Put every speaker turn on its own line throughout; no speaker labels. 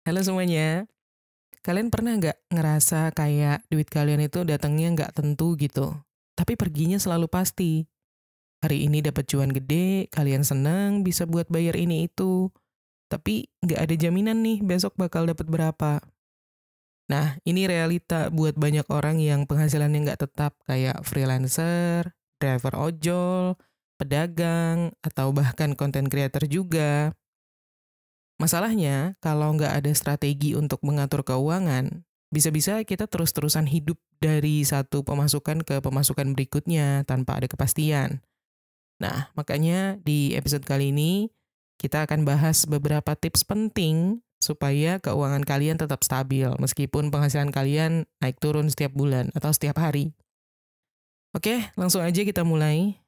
Halo semuanya, kalian pernah nggak ngerasa kayak duit kalian itu datangnya nggak tentu gitu, tapi perginya selalu pasti? Hari ini dapat cuan gede, kalian seneng bisa buat bayar ini itu, tapi nggak ada jaminan nih besok bakal dapat berapa. Nah, ini realita buat banyak orang yang penghasilannya nggak tetap kayak freelancer, driver ojol, pedagang, atau bahkan content creator juga. Masalahnya, kalau nggak ada strategi untuk mengatur keuangan, bisa-bisa kita terus-terusan hidup dari satu pemasukan ke pemasukan berikutnya tanpa ada kepastian. Nah, makanya di episode kali ini, kita akan bahas beberapa tips penting supaya keuangan kalian tetap stabil meskipun penghasilan kalian naik turun setiap bulan atau setiap hari. Oke, langsung aja kita mulai.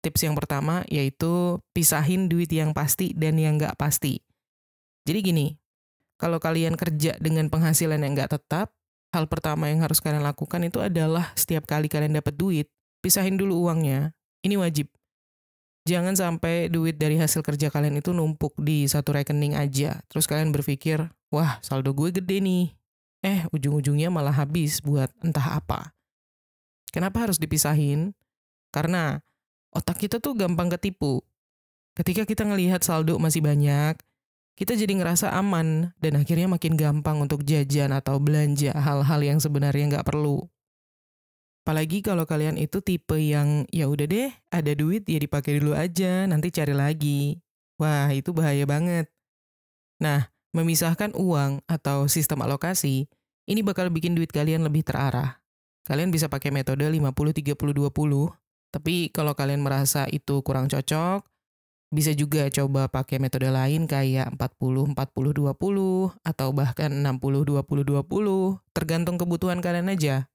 Tips yang pertama yaitu pisahin duit yang pasti dan yang nggak pasti. Jadi gini, kalau kalian kerja dengan penghasilan yang nggak tetap, hal pertama yang harus kalian lakukan itu adalah setiap kali kalian dapat duit, pisahin dulu uangnya. Ini wajib. Jangan sampai duit dari hasil kerja kalian itu numpuk di satu rekening aja. Terus kalian berpikir, wah saldo gue gede nih. Ujung-ujungnya malah habis buat entah apa. Kenapa harus dipisahin? Karena otak kita tuh gampang ketipu. Ketika kita ngelihat saldo masih banyak, kita jadi ngerasa aman dan akhirnya makin gampang untuk jajan atau belanja hal-hal yang sebenarnya nggak perlu. Apalagi kalau kalian itu tipe yang ya udah deh, ada duit ya dipakai dulu aja, nanti cari lagi. Wah, itu bahaya banget. Nah, memisahkan uang atau sistem alokasi, ini bakal bikin duit kalian lebih terarah. Kalian bisa pakai metode 50-30-20, tapi kalau kalian merasa itu kurang cocok, bisa juga coba pakai metode lain kayak 40-40-20 atau bahkan 60-20-20, tergantung kebutuhan kalian aja.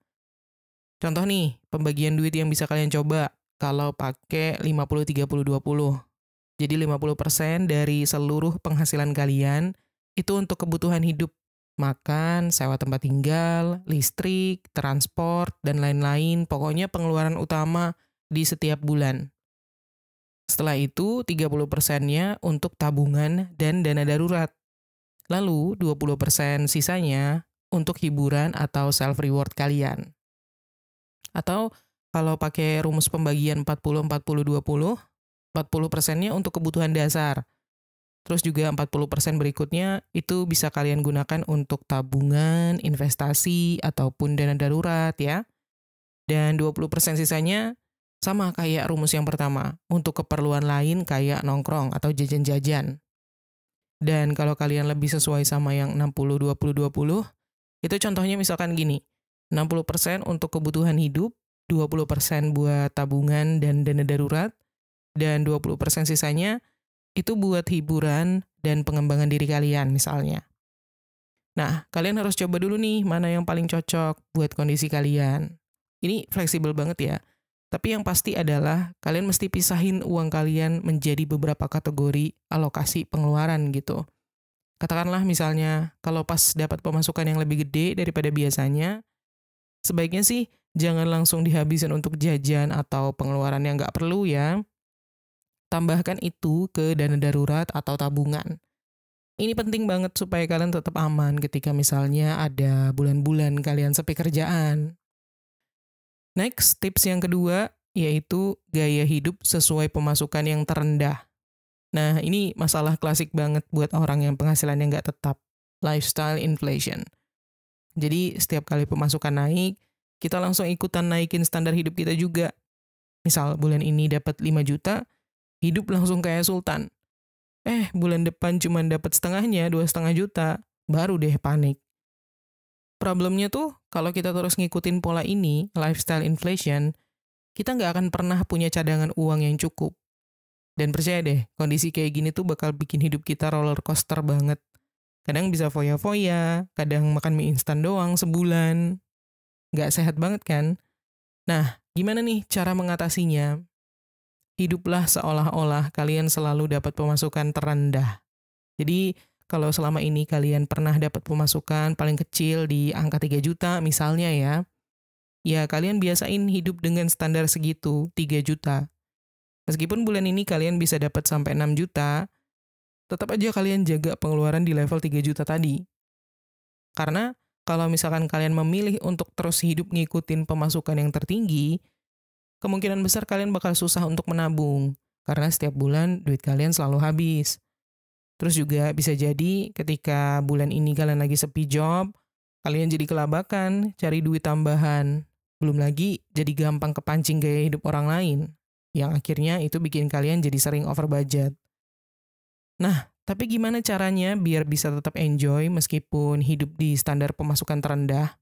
Contoh nih, pembagian duit yang bisa kalian coba kalau pakai 50-30-20. Jadi 50% dari seluruh penghasilan kalian itu untuk kebutuhan hidup, makan, sewa tempat tinggal, listrik, transport, dan lain-lain, pokoknya pengeluaran utama di setiap bulan. Setelah itu, 30%-nya untuk tabungan dan dana darurat. Lalu, 20% sisanya untuk hiburan atau self-reward kalian. Atau kalau pakai rumus pembagian 40-40-20, 40%-nya untuk kebutuhan dasar. Terus juga 40% berikutnya itu bisa kalian gunakan untuk tabungan, investasi, ataupun dana darurat ya. Dan 20% sisanya sama kayak rumus yang pertama, untuk keperluan lain kayak nongkrong atau jajan-jajan. Dan kalau kalian lebih sesuai sama yang 60-20-20, itu contohnya misalkan gini, 60% untuk kebutuhan hidup, 20% buat tabungan dan dana darurat, dan 20% sisanya itu buat hiburan dan pengembangan diri kalian misalnya. Nah, kalian harus coba dulu nih mana yang paling cocok buat kondisi kalian. Ini fleksibel banget ya. Tapi yang pasti adalah kalian mesti pisahin uang kalian menjadi beberapa kategori alokasi pengeluaran gitu. Katakanlah misalnya kalau pas dapat pemasukan yang lebih gede daripada biasanya, sebaiknya sih jangan langsung dihabisin untuk jajan atau pengeluaran yang nggak perlu ya. Tambahkan itu ke dana darurat atau tabungan. Ini penting banget supaya kalian tetap aman ketika misalnya ada bulan-bulan kalian sepi kerjaan. Next, tips yang kedua yaitu gaya hidup sesuai pemasukan yang terendah. Nah, ini masalah klasik banget buat orang yang penghasilannya nggak tetap. Lifestyle inflation. Jadi, setiap kali pemasukan naik, kita langsung ikutan naikin standar hidup kita juga. Misal, bulan ini dapat 5 juta, hidup langsung kayak sultan. Bulan depan cuma dapat setengahnya, 2,5 juta. Baru deh panik. Problemnya tuh, kalau kita terus ngikutin pola ini, lifestyle inflation, kita nggak akan pernah punya cadangan uang yang cukup. Dan percaya deh, kondisi kayak gini tuh bakal bikin hidup kita roller coaster banget. Kadang bisa foya-foya, kadang makan mie instan doang sebulan. Nggak sehat banget kan? Nah, gimana nih cara mengatasinya? Hiduplah seolah-olah kalian selalu dapat pemasukan terendah. Jadi, kalau selama ini kalian pernah dapat pemasukan paling kecil di angka 3 juta misalnya ya kalian biasain hidup dengan standar segitu, 3 juta. Meskipun bulan ini kalian bisa dapat sampai 6 juta, tetap aja kalian jaga pengeluaran di level 3 juta tadi. Karena kalau misalkan kalian memilih untuk terus hidup ngikutin pemasukan yang tertinggi, kemungkinan besar kalian bakal susah untuk menabung. Karena setiap bulan duit kalian selalu habis. Terus juga bisa jadi ketika bulan ini kalian lagi sepi job, kalian jadi kelabakan, cari duit tambahan. Belum lagi jadi gampang kepancing gaya hidup orang lain, yang akhirnya itu bikin kalian jadi sering over budget. Nah, tapi gimana caranya biar bisa tetap enjoy meskipun hidup di standar pemasukan terendah?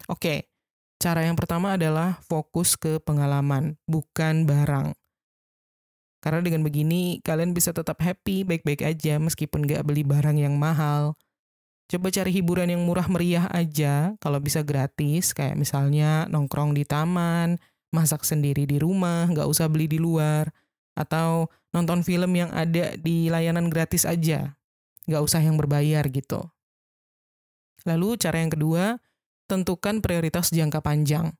Oke, cara yang pertama adalah fokus ke pengalaman, bukan barang. Karena dengan begini, kalian bisa tetap happy, baik-baik aja meskipun nggak beli barang yang mahal. Coba cari hiburan yang murah meriah aja, kalau bisa gratis, kayak misalnya nongkrong di taman, masak sendiri di rumah, nggak usah beli di luar, atau nonton film yang ada di layanan gratis aja, nggak usah yang berbayar gitu. Lalu cara yang kedua, tentukan prioritas jangka panjang.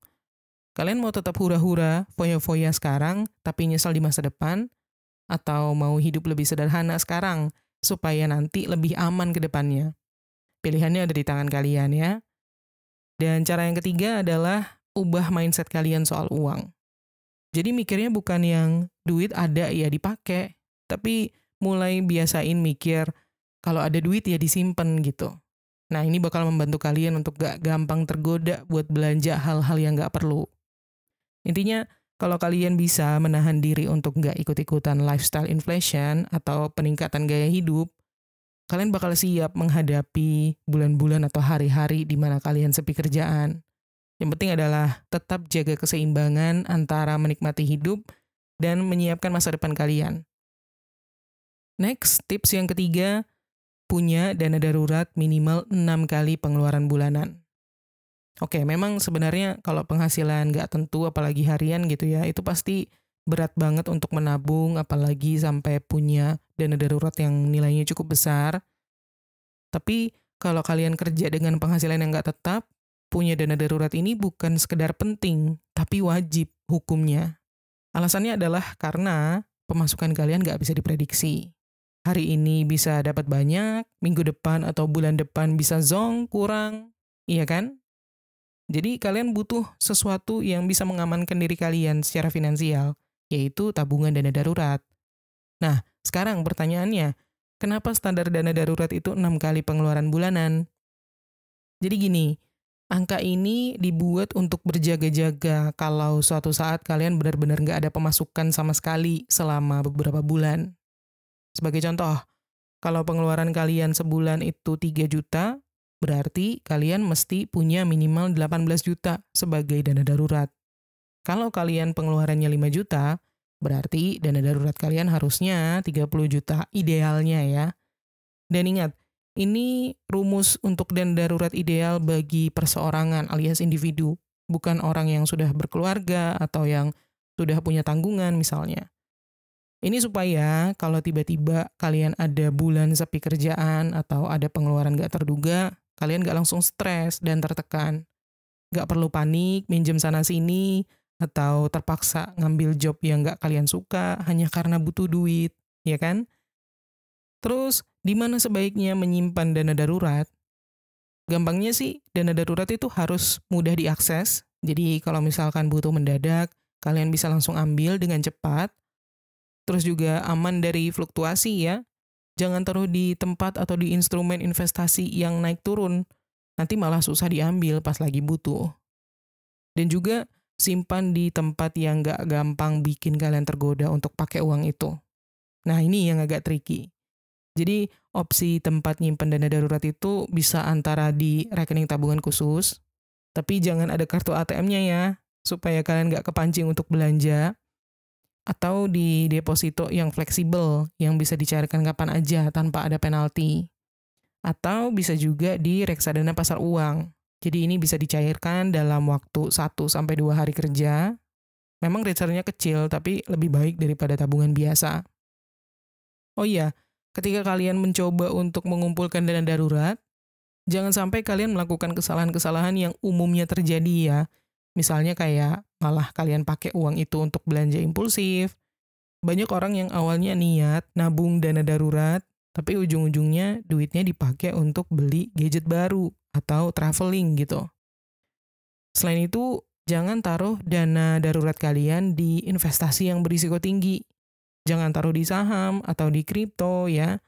Kalian mau tetap hura-hura, foya-foya sekarang, tapi nyesal di masa depan, atau mau hidup lebih sederhana sekarang, supaya nanti lebih aman ke depannya. Pilihannya ada di tangan kalian ya. Dan cara yang ketiga adalah ubah mindset kalian soal uang. Jadi mikirnya bukan yang duit ada ya dipakai, tapi mulai biasain mikir kalau ada duit ya disimpan gitu. Nah ini bakal membantu kalian untuk gak gampang tergoda buat belanja hal-hal yang gak perlu. Intinya, kalau kalian bisa menahan diri untuk nggak ikut-ikutan lifestyle inflation atau peningkatan gaya hidup, kalian bakal siap menghadapi bulan-bulan atau hari-hari di mana kalian sepi kerjaan. Yang penting adalah tetap jaga keseimbangan antara menikmati hidup dan menyiapkan masa depan kalian. Next, tips yang ketiga, punya dana darurat minimal 6 kali pengeluaran bulanan. Oke, memang sebenarnya kalau penghasilan nggak tentu, apalagi harian gitu ya, itu pasti berat banget untuk menabung, apalagi sampai punya dana darurat yang nilainya cukup besar. Tapi kalau kalian kerja dengan penghasilan yang nggak tetap, punya dana darurat ini bukan sekedar penting, tapi wajib hukumnya. Alasannya adalah karena pemasukan kalian nggak bisa diprediksi. Hari ini bisa dapat banyak, minggu depan atau bulan depan bisa zonk, kurang, iya kan? Jadi kalian butuh sesuatu yang bisa mengamankan diri kalian secara finansial, yaitu tabungan dana darurat. Nah, sekarang pertanyaannya, kenapa standar dana darurat itu 6 kali pengeluaran bulanan? Jadi gini, angka ini dibuat untuk berjaga-jaga kalau suatu saat kalian benar-benar nggak ada pemasukan sama sekali selama beberapa bulan. Sebagai contoh, kalau pengeluaran kalian sebulan itu 3 juta, berarti kalian mesti punya minimal 18 juta sebagai dana darurat. Kalau kalian pengeluarannya 5 juta, berarti dana darurat kalian harusnya 30 juta idealnya ya. Dan ingat, ini rumus untuk dana darurat ideal bagi perseorangan alias individu, bukan orang yang sudah berkeluarga atau yang sudah punya tanggungan misalnya. Ini supaya kalau tiba-tiba kalian ada bulan sepi kerjaan atau ada pengeluaran gak terduga, kalian gak langsung stres dan tertekan. Gak perlu panik, minjem sana-sini, atau terpaksa ngambil job yang gak kalian suka hanya karena butuh duit, ya kan? Terus, di mana sebaiknya menyimpan dana darurat? Gampangnya sih, dana darurat itu harus mudah diakses. Jadi kalau misalkan butuh mendadak, kalian bisa langsung ambil dengan cepat. Terus juga aman dari fluktuasi ya. Jangan taruh di tempat atau di instrumen investasi yang naik turun. Nanti malah susah diambil pas lagi butuh. Dan juga simpan di tempat yang gak gampang bikin kalian tergoda untuk pakai uang itu. Nah ini yang agak tricky. Jadi opsi tempat nyimpan dana darurat itu bisa antara di rekening tabungan khusus, tapi jangan ada kartu ATM-nya ya, supaya kalian gak kepancing untuk belanja, atau di deposito yang fleksibel, yang bisa dicairkan kapan aja tanpa ada penalti. Atau bisa juga di reksadana pasar uang. Jadi ini bisa dicairkan dalam waktu 1-2 hari kerja. Memang returnnya kecil, tapi lebih baik daripada tabungan biasa. Oh iya, ketika kalian mencoba untuk mengumpulkan dana darurat, jangan sampai kalian melakukan kesalahan-kesalahan yang umumnya terjadi ya. Misalnya kayak malah kalian pakai uang itu untuk belanja impulsif. Banyak orang yang awalnya niat nabung dana darurat, tapi ujung-ujungnya duitnya dipakai untuk beli gadget baru atau traveling gitu. Selain itu, jangan taruh dana darurat kalian di investasi yang berisiko tinggi. Jangan taruh di saham atau di kripto ya,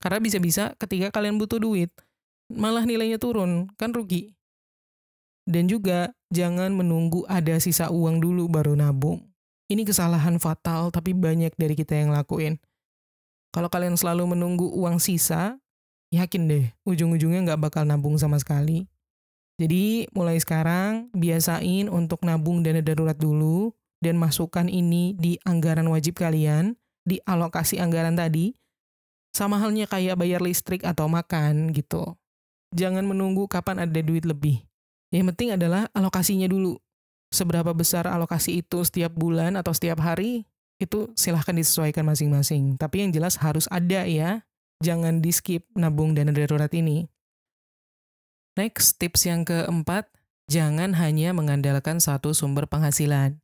karena bisa-bisa ketika kalian butuh duit, malah nilainya turun, kan rugi. Dan juga jangan menunggu ada sisa uang dulu baru nabung. Ini kesalahan fatal tapi banyak dari kita yang lakuin. Kalau kalian selalu menunggu uang sisa, yakin deh ujung-ujungnya nggak bakal nabung sama sekali. Jadi mulai sekarang biasain untuk nabung dana darurat dulu dan masukkan ini di anggaran wajib kalian, di alokasi anggaran tadi, sama halnya kayak bayar listrik atau makan gitu. Jangan menunggu kapan ada duit lebih. Yang penting adalah alokasinya dulu. Seberapa besar alokasi itu setiap bulan atau setiap hari, itu silahkan disesuaikan masing-masing. Tapi yang jelas harus ada ya. Jangan di-skip nabung dana darurat ini. Next, tips yang keempat, jangan hanya mengandalkan satu sumber penghasilan.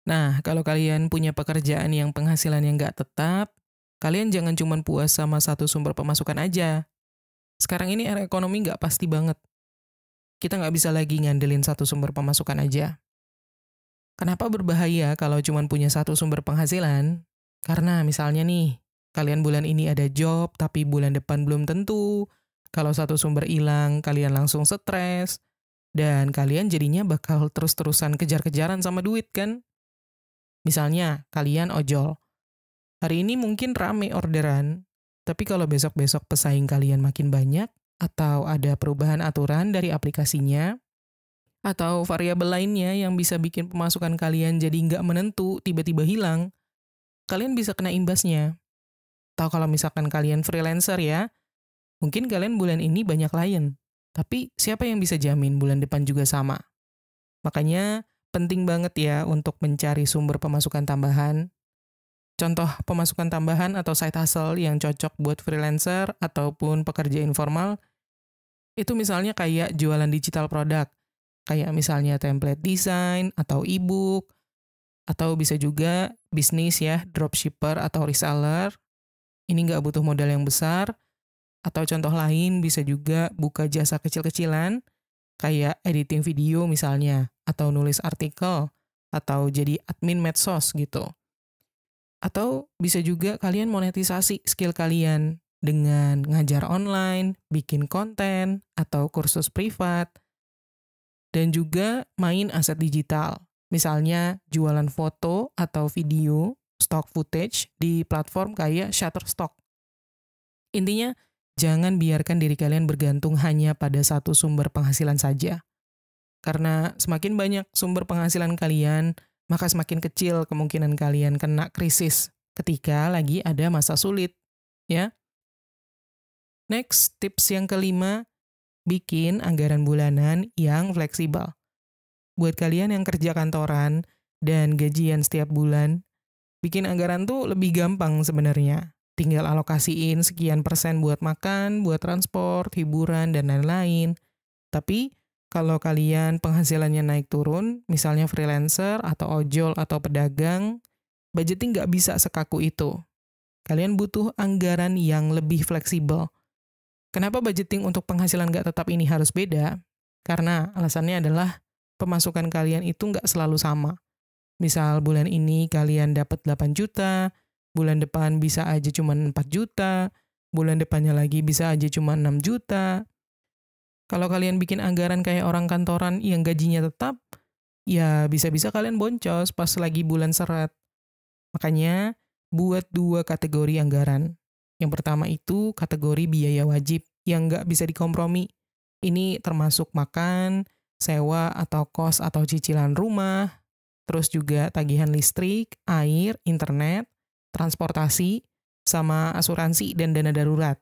Nah, kalau kalian punya pekerjaan yang penghasilannya nggak tetap, kalian jangan cuma puas sama satu sumber pemasukan aja. Sekarang ini era ekonomi nggak pasti banget. Kita nggak bisa lagi ngandelin satu sumber pemasukan aja. Kenapa berbahaya kalau cuma punya satu sumber penghasilan? Karena misalnya nih, kalian bulan ini ada job, tapi bulan depan belum tentu. Kalau satu sumber hilang, kalian langsung stres. Dan kalian jadinya bakal terus-terusan kejar-kejaran sama duit kan? Misalnya, kalian ojol. Hari ini mungkin rame orderan, tapi kalau besok-besok pesaing kalian makin banyak, atau ada perubahan aturan dari aplikasinya, atau variabel lainnya yang bisa bikin pemasukan kalian jadi nggak menentu, tiba-tiba hilang, kalian bisa kena imbasnya. Atau kalau misalkan kalian freelancer ya, mungkin kalian bulan ini banyak klien, tapi siapa yang bisa jamin bulan depan juga sama? Makanya penting banget ya untuk mencari sumber pemasukan tambahan. Contoh pemasukan tambahan atau side hustle yang cocok buat freelancer ataupun pekerja informal, itu misalnya kayak jualan digital produk, kayak misalnya template design atau e-book, atau bisa juga bisnis ya, dropshipper atau reseller. Ini nggak butuh modal yang besar, atau contoh lain bisa juga buka jasa kecil-kecilan, kayak editing video misalnya, atau nulis artikel, atau jadi admin medsos gitu. Atau bisa juga kalian monetisasi skill kalian dengan ngajar online, bikin konten, atau kursus privat, dan juga main aset digital. Misalnya jualan foto atau video, stock footage di platform kayak Shutterstock. Intinya, jangan biarkan diri kalian bergantung hanya pada satu sumber penghasilan saja. Karena semakin banyak sumber penghasilan kalian, maka semakin kecil kemungkinan kalian kena krisis ketika lagi ada masa sulit, ya. Next, tips yang kelima, bikin anggaran bulanan yang fleksibel. Buat kalian yang kerja kantoran dan gajian setiap bulan, bikin anggaran tuh lebih gampang sebenarnya. Tinggal alokasiin sekian persen buat makan, buat transport, hiburan, dan lain-lain. Tapi, kalau kalian penghasilannya naik turun, misalnya freelancer atau ojol atau pedagang, budgeting nggak bisa sekaku itu. Kalian butuh anggaran yang lebih fleksibel. Kenapa budgeting untuk penghasilan nggak tetap ini harus beda? Karena alasannya adalah pemasukan kalian itu nggak selalu sama. Misal bulan ini kalian dapat 8 juta, bulan depan bisa aja cuma 4 juta, bulan depannya lagi bisa aja cuma 6 juta. Kalau kalian bikin anggaran kayak orang kantoran yang gajinya tetap, ya bisa-bisa kalian boncos pas lagi bulan seret. Makanya, buat 2 kategori anggaran. Yang pertama itu kategori biaya wajib yang nggak bisa dikompromi. Ini termasuk makan, sewa atau kos atau cicilan rumah, terus juga tagihan listrik, air, internet, transportasi, sama asuransi dan dana darurat.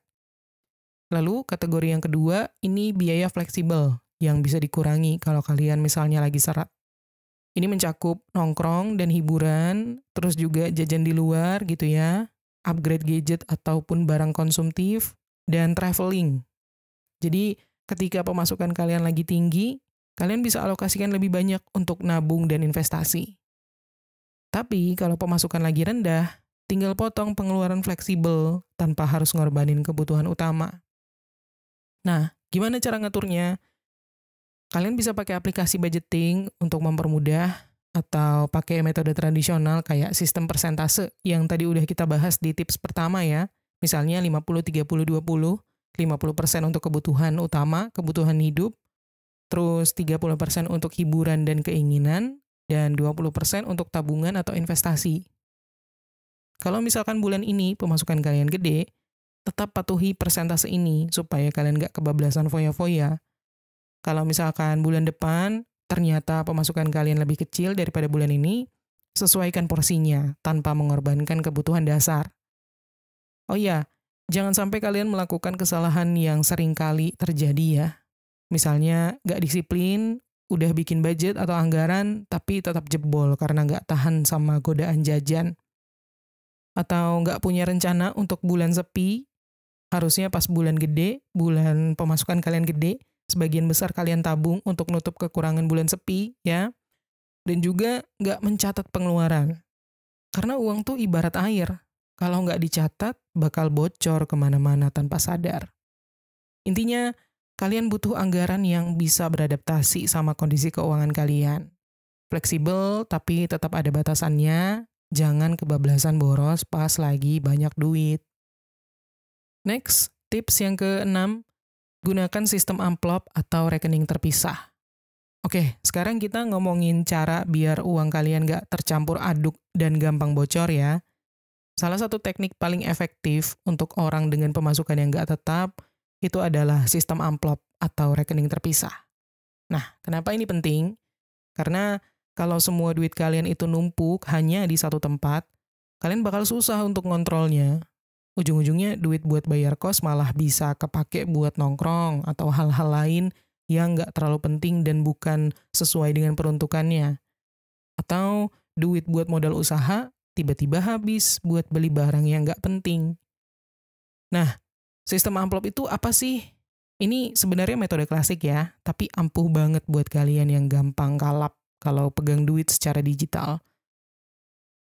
Lalu kategori yang kedua, ini biaya fleksibel yang bisa dikurangi kalau kalian misalnya lagi seret. Ini mencakup nongkrong dan hiburan, terus juga jajan di luar gitu ya, upgrade gadget ataupun barang konsumtif, dan traveling. Jadi ketika pemasukan kalian lagi tinggi, kalian bisa alokasikan lebih banyak untuk nabung dan investasi. Tapi kalau pemasukan lagi rendah, tinggal potong pengeluaran fleksibel tanpa harus ngorbanin kebutuhan utama. Nah, gimana cara ngaturnya? Kalian bisa pakai aplikasi budgeting untuk mempermudah atau pakai metode tradisional kayak sistem persentase yang tadi udah kita bahas di tips pertama ya. Misalnya 50-30-20, 50% untuk kebutuhan utama, kebutuhan hidup, terus 30% untuk hiburan dan keinginan, dan 20% untuk tabungan atau investasi. Kalau misalkan bulan ini pemasukan kalian gede, tetap patuhi persentase ini supaya kalian nggak kebablasan foya-foya. Kalau misalkan bulan depan ternyata pemasukan kalian lebih kecil daripada bulan ini, sesuaikan porsinya tanpa mengorbankan kebutuhan dasar. Oh iya, jangan sampai kalian melakukan kesalahan yang sering kali terjadi ya. Misalnya nggak disiplin, udah bikin budget atau anggaran, tapi tetap jebol karena nggak tahan sama godaan jajan. Atau nggak punya rencana untuk bulan sepi, harusnya pas bulan gede, bulan pemasukan kalian gede, sebagian besar kalian tabung untuk nutup kekurangan bulan sepi, ya. Dan juga nggak mencatat pengeluaran. Karena uang tuh ibarat air. Kalau nggak dicatat, bakal bocor kemana-mana tanpa sadar. Intinya, kalian butuh anggaran yang bisa beradaptasi sama kondisi keuangan kalian. Fleksibel, tapi tetap ada batasannya. Jangan kebablasan boros pas lagi banyak duit. Next, tips yang ke-6, gunakan sistem amplop atau rekening terpisah. Oke, sekarang kita ngomongin cara biar uang kalian nggak tercampur aduk dan gampang bocor ya. Salah satu teknik paling efektif untuk orang dengan pemasukan yang nggak tetap, itu adalah sistem amplop atau rekening terpisah. Nah, kenapa ini penting? Karena kalau semua duit kalian itu numpuk hanya di satu tempat, kalian bakal susah untuk ngontrolnya. Ujung-ujungnya duit buat bayar kos malah bisa kepake buat nongkrong atau hal-hal lain yang nggak terlalu penting dan bukan sesuai dengan peruntukannya. Atau duit buat modal usaha tiba-tiba habis buat beli barang yang nggak penting. Nah, sistem amplop itu apa sih? Ini sebenarnya metode klasik ya, tapi ampuh banget buat kalian yang gampang kalap kalau pegang duit secara digital.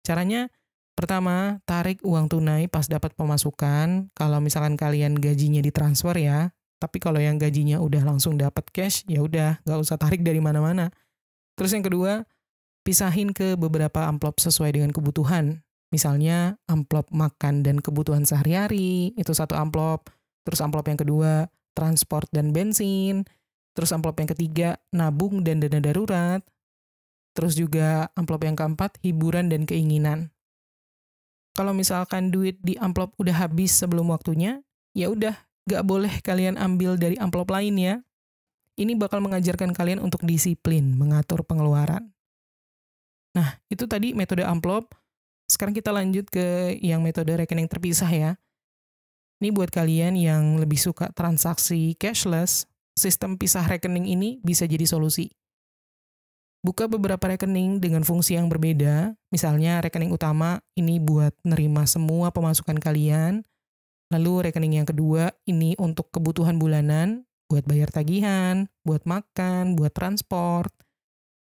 Caranya, pertama, tarik uang tunai pas dapat pemasukan. Kalau misalkan kalian gajinya ditransfer ya, tapi kalau yang gajinya udah langsung dapat cash, ya udah, nggak usah tarik dari mana-mana. Terus yang kedua, pisahin ke beberapa amplop sesuai dengan kebutuhan. Misalnya, amplop makan dan kebutuhan sehari-hari, itu satu amplop. Terus amplop yang kedua, transport dan bensin. Terus amplop yang ketiga, nabung dan dana darurat. Terus juga amplop yang keempat, hiburan dan keinginan. Kalau misalkan duit di amplop udah habis sebelum waktunya, ya udah, gak boleh kalian ambil dari amplop lain ya. Ini bakal mengajarkan kalian untuk disiplin mengatur pengeluaran. Nah, itu tadi metode amplop. Sekarang kita lanjut ke yang metode rekening terpisah ya. Ini buat kalian yang lebih suka transaksi cashless, sistem pisah rekening ini bisa jadi solusi. Buka beberapa rekening dengan fungsi yang berbeda, misalnya rekening utama ini buat nerima semua pemasukan kalian, lalu rekening yang kedua ini untuk kebutuhan bulanan, buat bayar tagihan, buat makan, buat transport.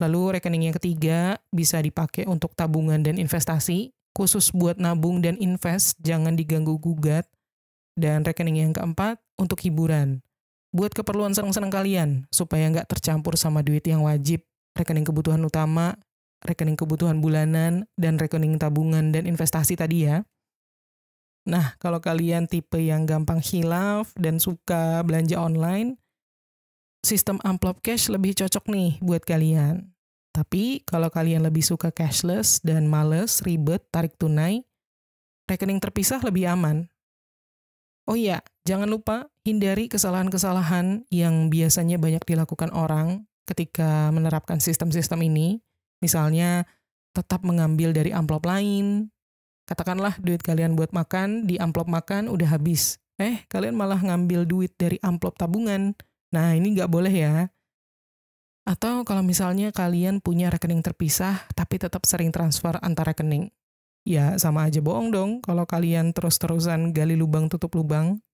Lalu rekening yang ketiga bisa dipakai untuk tabungan dan investasi, khusus buat nabung dan invest, jangan diganggu-gugat. Dan rekening yang keempat untuk hiburan, buat keperluan senang-senang kalian, supaya nggak tercampur sama duit yang wajib. Rekening kebutuhan utama, rekening kebutuhan bulanan, dan rekening tabungan dan investasi tadi ya. Nah, kalau kalian tipe yang gampang khilaf dan suka belanja online, sistem amplop cash lebih cocok nih buat kalian. Tapi kalau kalian lebih suka cashless dan males, ribet, tarik tunai, rekening terpisah lebih aman. Oh iya, jangan lupa hindari kesalahan-kesalahan yang biasanya banyak dilakukan orang ketika menerapkan sistem-sistem ini. Misalnya, tetap mengambil dari amplop lain. Katakanlah duit kalian buat makan, di amplop makan udah habis. Kalian malah ngambil duit dari amplop tabungan. Nah, ini nggak boleh ya. Atau kalau misalnya kalian punya rekening terpisah, tapi tetap sering transfer antar rekening. Ya, sama aja bohong dong kalau kalian terus-terusan gali lubang tutup lubang.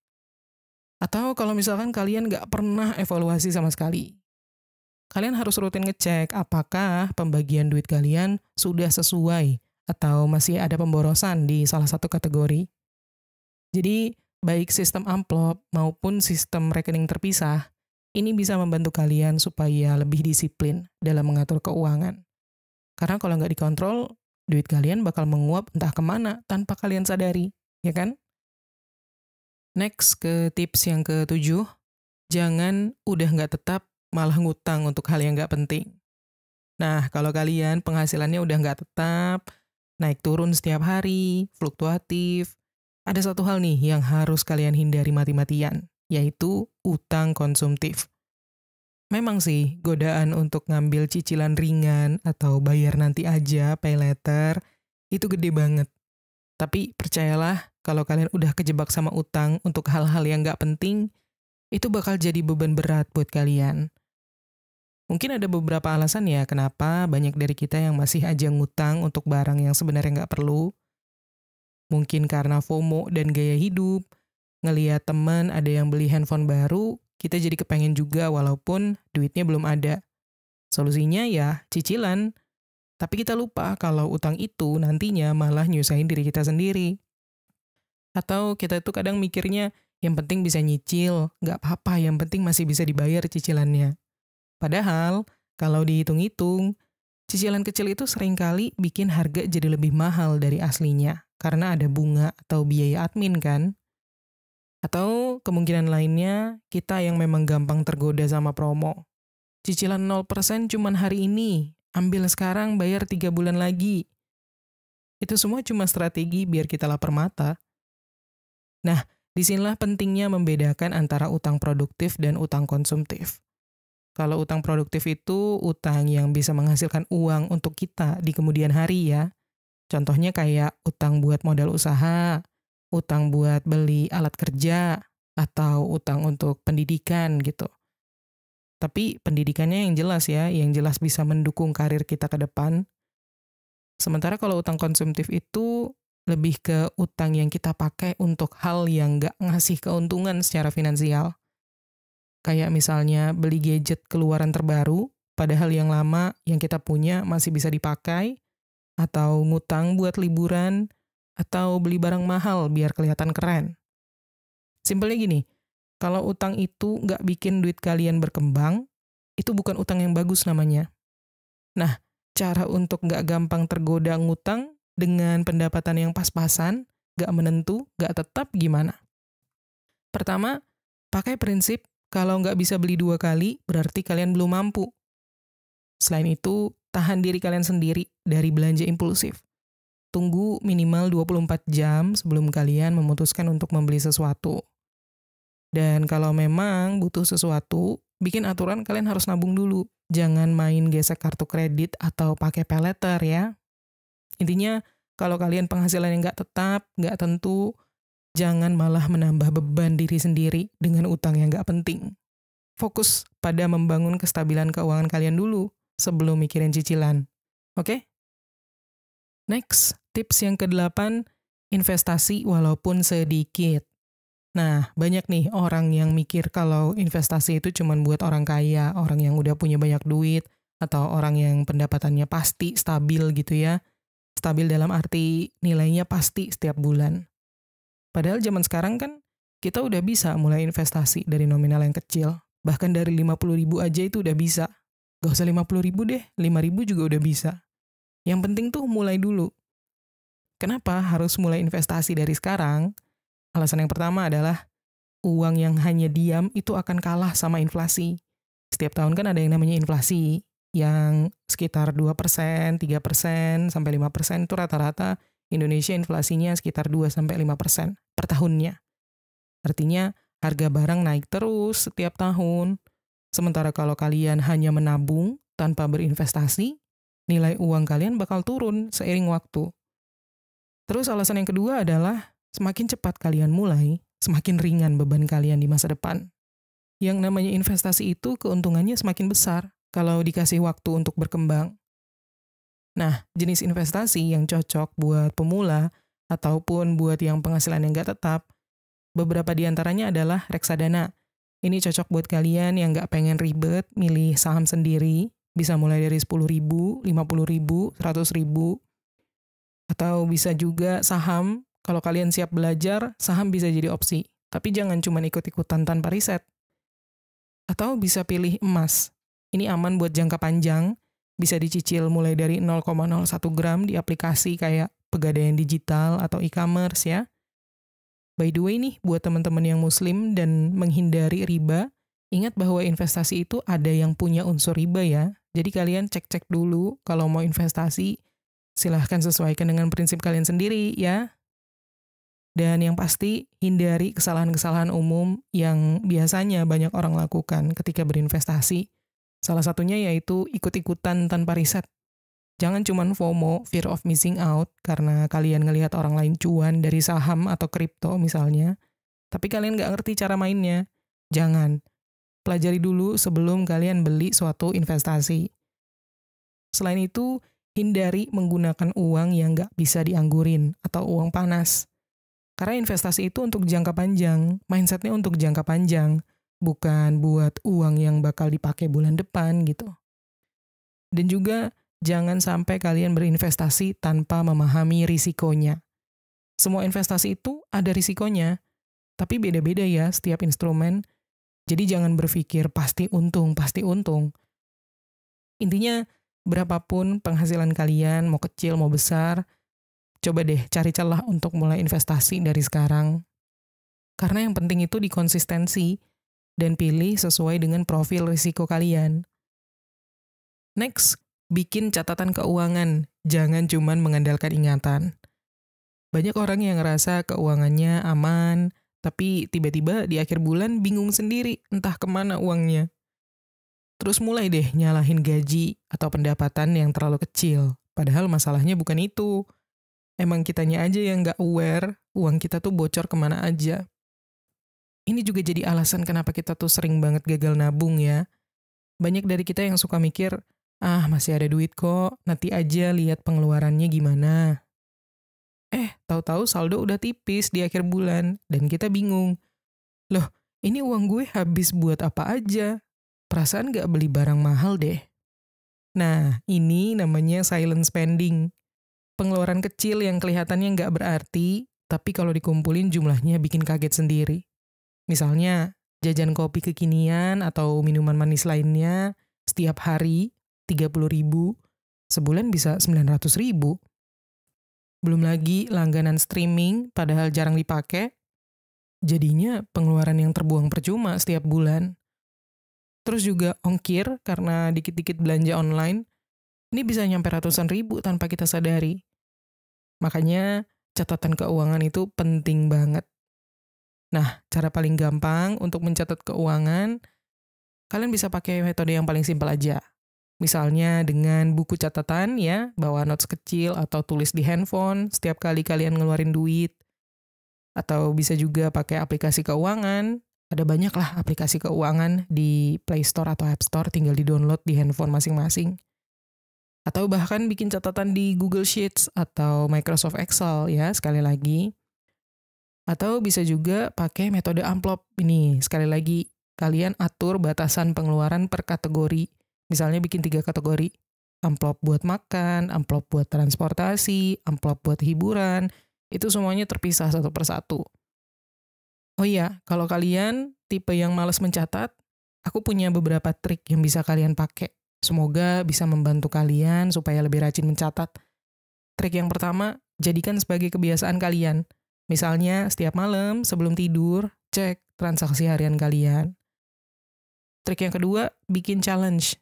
Atau kalau misalkan kalian nggak pernah evaluasi sama sekali. Kalian harus rutin ngecek apakah pembagian duit kalian sudah sesuai atau masih ada pemborosan di salah satu kategori. Jadi, baik sistem amplop maupun sistem rekening terpisah, ini bisa membantu kalian supaya lebih disiplin dalam mengatur keuangan. Karena kalau nggak dikontrol, duit kalian bakal menguap entah kemana tanpa kalian sadari, ya kan? Next ke tips yang ke-7, jangan udah nggak tetap malah ngutang untuk hal yang nggak penting. Nah, kalau kalian penghasilannya udah nggak tetap, naik turun setiap hari, fluktuatif, ada satu hal nih yang harus kalian hindari mati-matian, yaitu utang konsumtif. Memang sih, godaan untuk ngambil cicilan ringan atau bayar nanti aja, pay later, itu gede banget. Tapi percayalah, kalau kalian udah kejebak sama utang untuk hal-hal yang nggak penting, itu bakal jadi beban berat buat kalian. Mungkin ada beberapa alasan ya kenapa banyak dari kita yang masih aja ngutang untuk barang yang sebenarnya nggak perlu. Mungkin karena FOMO dan gaya hidup, ngeliat teman ada yang beli handphone baru, kita jadi kepengen juga walaupun duitnya belum ada. Solusinya ya cicilan, tapi kita lupa kalau utang itu nantinya malah nyusahin diri kita sendiri. Atau kita tuh kadang mikirnya, yang penting bisa nyicil, nggak apa-apa, yang penting masih bisa dibayar cicilannya. Padahal, kalau dihitung-hitung, cicilan kecil itu seringkali bikin harga jadi lebih mahal dari aslinya, karena ada bunga atau biaya admin kan? Atau kemungkinan lainnya, kita yang memang gampang tergoda sama promo. Cicilan 0% cuman hari ini, ambil sekarang bayar 3 bulan lagi. Itu semua cuma strategi biar kita lapar mata. Nah, disinilah pentingnya membedakan antara utang produktif dan utang konsumtif. Kalau utang produktif itu utang yang bisa menghasilkan uang untuk kita di kemudian hari ya. Contohnya kayak utang buat modal usaha, utang buat beli alat kerja, atau utang untuk pendidikan gitu. Tapi pendidikannya yang jelas ya, yang jelas bisa mendukung karir kita ke depan. Sementara kalau utang konsumtif itu lebih ke utang yang kita pakai untuk hal yang nggak ngasih keuntungan secara finansial. Kayak misalnya beli gadget keluaran terbaru, padahal yang lama yang kita punya masih bisa dipakai, atau ngutang buat liburan, atau beli barang mahal biar kelihatan keren. Simpelnya gini, kalau utang itu nggak bikin duit kalian berkembang, itu bukan utang yang bagus namanya. Nah, cara untuk nggak gampang tergoda ngutang dengan pendapatan yang pas-pasan, nggak menentu, nggak tetap gimana? Pertama, pakai prinsip kalau nggak bisa beli 2 kali, berarti kalian belum mampu. Selain itu, tahan diri kalian sendiri dari belanja impulsif. Tunggu minimal 24 jam sebelum kalian memutuskan untuk membeli sesuatu. Dan kalau memang butuh sesuatu, bikin aturan kalian harus nabung dulu. Jangan main gesek kartu kredit atau pakai pay later ya. Intinya, kalau kalian penghasilan yang nggak tetap, nggak tentu, jangan malah menambah beban diri sendiri dengan utang yang nggak penting. Fokus pada membangun kestabilan keuangan kalian dulu sebelum mikirin cicilan. Oke? Next, tips yang ke-8, investasi walaupun sedikit. Nah, banyak nih orang yang mikir kalau investasi itu cuma buat orang kaya, orang yang udah punya banyak duit, atau orang yang pendapatannya pasti stabil gitu ya. Stabil dalam arti nilainya pasti setiap bulan. Padahal zaman sekarang kan kita udah bisa mulai investasi dari nominal yang kecil. Bahkan dari 50.000 aja itu udah bisa. Gak usah 50.000 deh, 5.000 juga udah bisa. Yang penting tuh mulai dulu. Kenapa harus mulai investasi dari sekarang? Alasan yang pertama adalah uang yang hanya diam itu akan kalah sama inflasi. Setiap tahun kan ada yang namanya inflasi, yang sekitar 2%, 3%, sampai 5% itu rata-rata Indonesia inflasinya sekitar 2-5% per tahunnya. Artinya harga barang naik terus setiap tahun. Sementara kalau kalian hanya menabung tanpa berinvestasi, nilai uang kalian bakal turun seiring waktu. Terus alasan yang kedua adalah semakin cepat kalian mulai, semakin ringan beban kalian di masa depan. Yang namanya investasi itu keuntungannya semakin besar kalau dikasih waktu untuk berkembang. Nah, jenis investasi yang cocok buat pemula ataupun buat yang penghasilan yang nggak tetap, beberapa di antaranya adalah reksadana. Ini cocok buat kalian yang nggak pengen ribet milih saham sendiri, bisa mulai dari 10.000, 50.000, 100.000. Atau bisa juga saham, kalau kalian siap belajar, saham bisa jadi opsi. Tapi jangan cuma ikut-ikutan tanpa riset. Atau bisa pilih emas. Ini aman buat jangka panjang, bisa dicicil mulai dari 0,01 gram di aplikasi kayak Pegadaian Digital atau e-commerce ya. By the way nih, buat teman-teman yang muslim dan menghindari riba, ingat bahwa investasi itu ada yang punya unsur riba ya. Jadi kalian cek-cek dulu kalau mau investasi, silahkan sesuaikan dengan prinsip kalian sendiri ya. Dan yang pasti, hindari kesalahan-kesalahan umum yang biasanya banyak orang lakukan ketika berinvestasi. Salah satunya yaitu ikut-ikutan tanpa riset. Jangan cuman FOMO, fear of missing out, karena kalian ngelihat orang lain cuan dari saham atau kripto misalnya, tapi kalian nggak ngerti cara mainnya. Jangan. Pelajari dulu sebelum kalian beli suatu investasi. Selain itu, hindari menggunakan uang yang nggak bisa dianggurin atau uang panas. Karena investasi itu untuk jangka panjang, mindsetnya untuk jangka panjang, bukan buat uang yang bakal dipakai bulan depan gitu. Dan juga jangan sampai kalian berinvestasi tanpa memahami risikonya. Semua investasi itu ada risikonya, tapi beda-beda ya setiap instrumen. Jadi jangan berpikir pasti untung, pasti untung. Intinya, berapapun penghasilan kalian, mau kecil, mau besar, coba deh cari celah untuk mulai investasi dari sekarang. Karena yang penting itu dikonsistensi dan pilih sesuai dengan profil risiko kalian. Next, bikin catatan keuangan. Jangan cuman mengandalkan ingatan. Banyak orang yang ngerasa keuangannya aman, tapi tiba-tiba di akhir bulan bingung sendiri entah kemana uangnya. Terus mulai deh nyalahin gaji atau pendapatan yang terlalu kecil. Padahal masalahnya bukan itu. Emang kitanya aja yang nggak aware, uang kita tuh bocor kemana aja. Ini juga jadi alasan kenapa kita tuh sering banget gagal nabung ya. Banyak dari kita yang suka mikir, masih ada duit kok, nanti aja lihat pengeluarannya gimana. Tahu-tahu saldo udah tipis di akhir bulan, dan kita bingung. Loh, ini uang gue habis buat apa aja? Perasaan nggak beli barang mahal deh. Nah, ini namanya silent spending. Pengeluaran kecil yang kelihatannya nggak berarti, tapi kalau dikumpulin jumlahnya bikin kaget sendiri. Misalnya, jajan kopi kekinian atau minuman manis lainnya setiap hari 30.000, sebulan bisa 900.000. Belum lagi langganan streaming padahal jarang dipakai, jadinya pengeluaran yang terbuang percuma setiap bulan. Terus juga ongkir karena dikit-dikit belanja online, ini bisa nyampe ratusan ribu tanpa kita sadari. Makanya catatan keuangan itu penting banget. Nah, cara paling gampang untuk mencatat keuangan, kalian bisa pakai metode yang paling simpel aja. Misalnya dengan buku catatan ya, bawa notes kecil atau tulis di handphone setiap kali kalian ngeluarin duit. Atau bisa juga pakai aplikasi keuangan. Ada banyak lah aplikasi keuangan di Play Store atau App Store, tinggal di-download di handphone masing-masing. Atau bahkan bikin catatan di Google Sheets atau Microsoft Excel ya, sekali lagi. Atau bisa juga pakai metode amplop. Ini, sekali lagi, kalian atur batasan pengeluaran per kategori. Misalnya bikin 3 kategori. Amplop buat makan, amplop buat transportasi, amplop buat hiburan. Itu semuanya terpisah satu persatu. Oh iya, kalau kalian tipe yang malas mencatat, aku punya beberapa trik yang bisa kalian pakai. Semoga bisa membantu kalian supaya lebih rajin mencatat. Trik yang pertama, jadikan sebagai kebiasaan kalian. Misalnya, setiap malam sebelum tidur, cek transaksi harian kalian. Trik yang kedua, bikin challenge.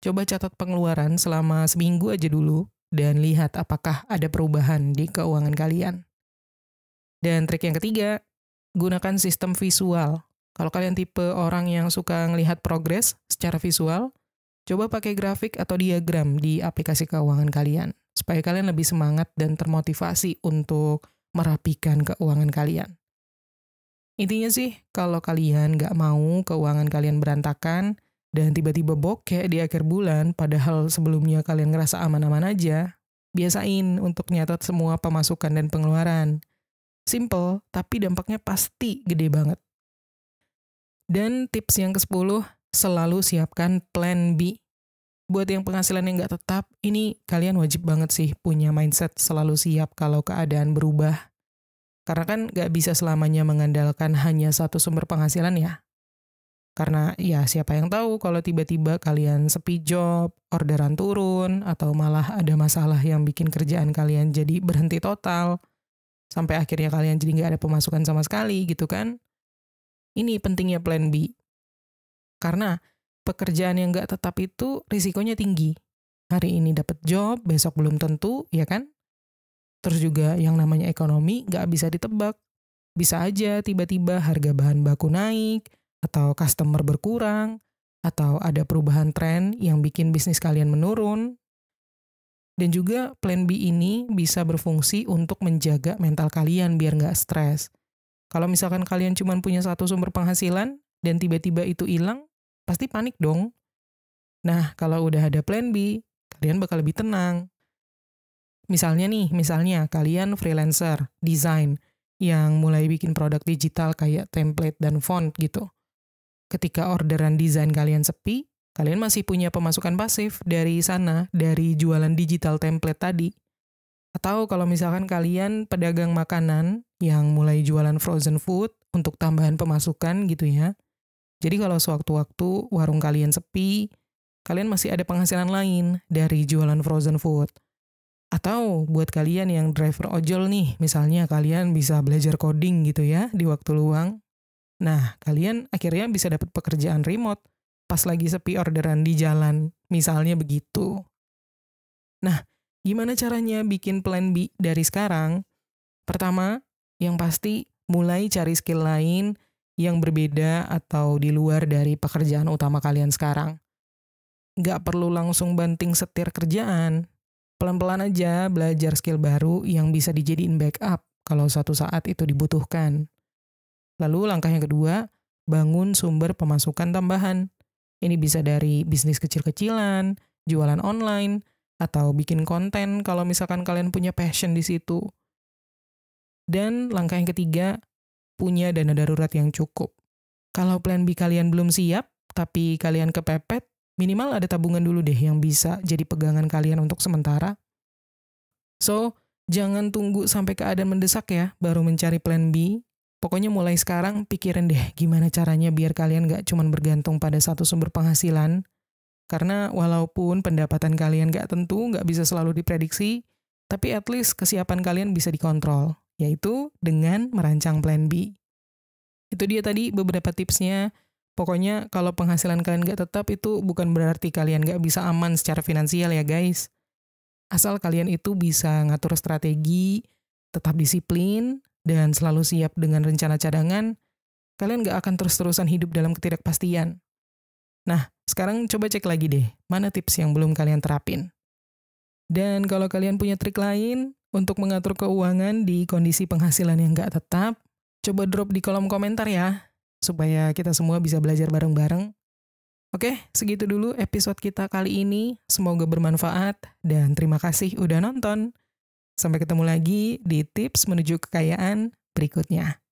Coba catat pengeluaran selama seminggu aja dulu, dan lihat apakah ada perubahan di keuangan kalian. Dan trik yang ketiga, gunakan sistem visual. Kalau kalian tipe orang yang suka ngelihat progres secara visual, coba pakai grafik atau diagram di aplikasi keuangan kalian, supaya kalian lebih semangat dan termotivasi untuk merapikan keuangan kalian. Intinya sih, kalau kalian nggak mau keuangan kalian berantakan dan tiba-tiba bokeh di akhir bulan, padahal sebelumnya kalian ngerasa aman-aman aja, biasain untuk nyatat semua pemasukan dan pengeluaran. Simple, tapi dampaknya pasti gede banget. Dan tips yang ke-10, selalu siapkan plan B. Buat yang penghasilan yang nggak tetap, ini kalian wajib banget sih punya mindset selalu siap kalau keadaan berubah. Karena kan nggak bisa selamanya mengandalkan hanya satu sumber penghasilan ya. Karena ya siapa yang tahu kalau tiba-tiba kalian sepi job, orderan turun, atau malah ada masalah yang bikin kerjaan kalian jadi berhenti total, sampai akhirnya kalian jadi nggak ada pemasukan sama sekali gitu kan. Ini pentingnya plan B. Karena pekerjaan yang nggak tetap itu risikonya tinggi. Hari ini dapat job, besok belum tentu, ya kan? Terus juga yang namanya ekonomi nggak bisa ditebak. Bisa aja tiba-tiba harga bahan baku naik, atau customer berkurang, atau ada perubahan tren yang bikin bisnis kalian menurun. Dan juga plan B ini bisa berfungsi untuk menjaga mental kalian biar nggak stres. Kalau misalkan kalian cuma punya satu sumber penghasilan, dan tiba-tiba itu hilang, pasti panik dong. Nah, kalau udah ada plan B, kalian bakal lebih tenang. Misalnya kalian freelancer, desain, yang mulai bikin produk digital kayak template dan font gitu. Ketika orderan desain kalian sepi, kalian masih punya pemasukan pasif dari sana, dari jualan digital template tadi. Atau kalau misalkan kalian pedagang makanan yang mulai jualan frozen food untuk tambahan pemasukan gitu ya. Jadi kalau sewaktu-waktu warung kalian sepi, kalian masih ada penghasilan lain dari jualan frozen food. Atau buat kalian yang driver ojol nih, misalnya kalian bisa belajar coding gitu ya di waktu luang. Nah, kalian akhirnya bisa dapat pekerjaan remote pas lagi sepi orderan di jalan, misalnya begitu. Nah, gimana caranya bikin plan B dari sekarang? Pertama, yang pasti mulai cari skill lain yang berbeda atau di luar dari pekerjaan utama kalian sekarang. Nggak perlu langsung banting setir kerjaan. Pelan-pelan aja belajar skill baru yang bisa dijadiin backup kalau suatu saat itu dibutuhkan. Lalu langkah yang kedua, bangun sumber pemasukan tambahan. Ini bisa dari bisnis kecil-kecilan, jualan online, atau bikin konten kalau misalkan kalian punya passion di situ. Dan langkah yang ketiga, punya dana darurat yang cukup. Kalau plan B kalian belum siap, tapi kalian kepepet, minimal ada tabungan dulu deh yang bisa jadi pegangan kalian untuk sementara. So, jangan tunggu sampai keadaan mendesak ya, baru mencari plan B. Pokoknya mulai sekarang pikirin deh gimana caranya biar kalian gak cuma bergantung pada satu sumber penghasilan. Karena walaupun pendapatan kalian gak tentu, gak bisa selalu diprediksi, tapi at least kesiapan kalian bisa dikontrol, yaitu dengan merancang plan B. Itu dia tadi beberapa tipsnya. Pokoknya kalau penghasilan kalian gak tetap itu bukan berarti kalian gak bisa aman secara finansial ya guys. Asal kalian itu bisa ngatur strategi, tetap disiplin, dan selalu siap dengan rencana cadangan, kalian gak akan terus-terusan hidup dalam ketidakpastian. Nah, sekarang coba cek lagi deh, mana tips yang belum kalian terapin. Dan kalau kalian punya trik lain untuk mengatur keuangan di kondisi penghasilan yang gak tetap, coba drop di kolom komentar ya, supaya kita semua bisa belajar bareng-bareng. Oke, segitu dulu episode kita kali ini. Semoga bermanfaat, dan terima kasih udah nonton. Sampai ketemu lagi di tips menuju kekayaan berikutnya.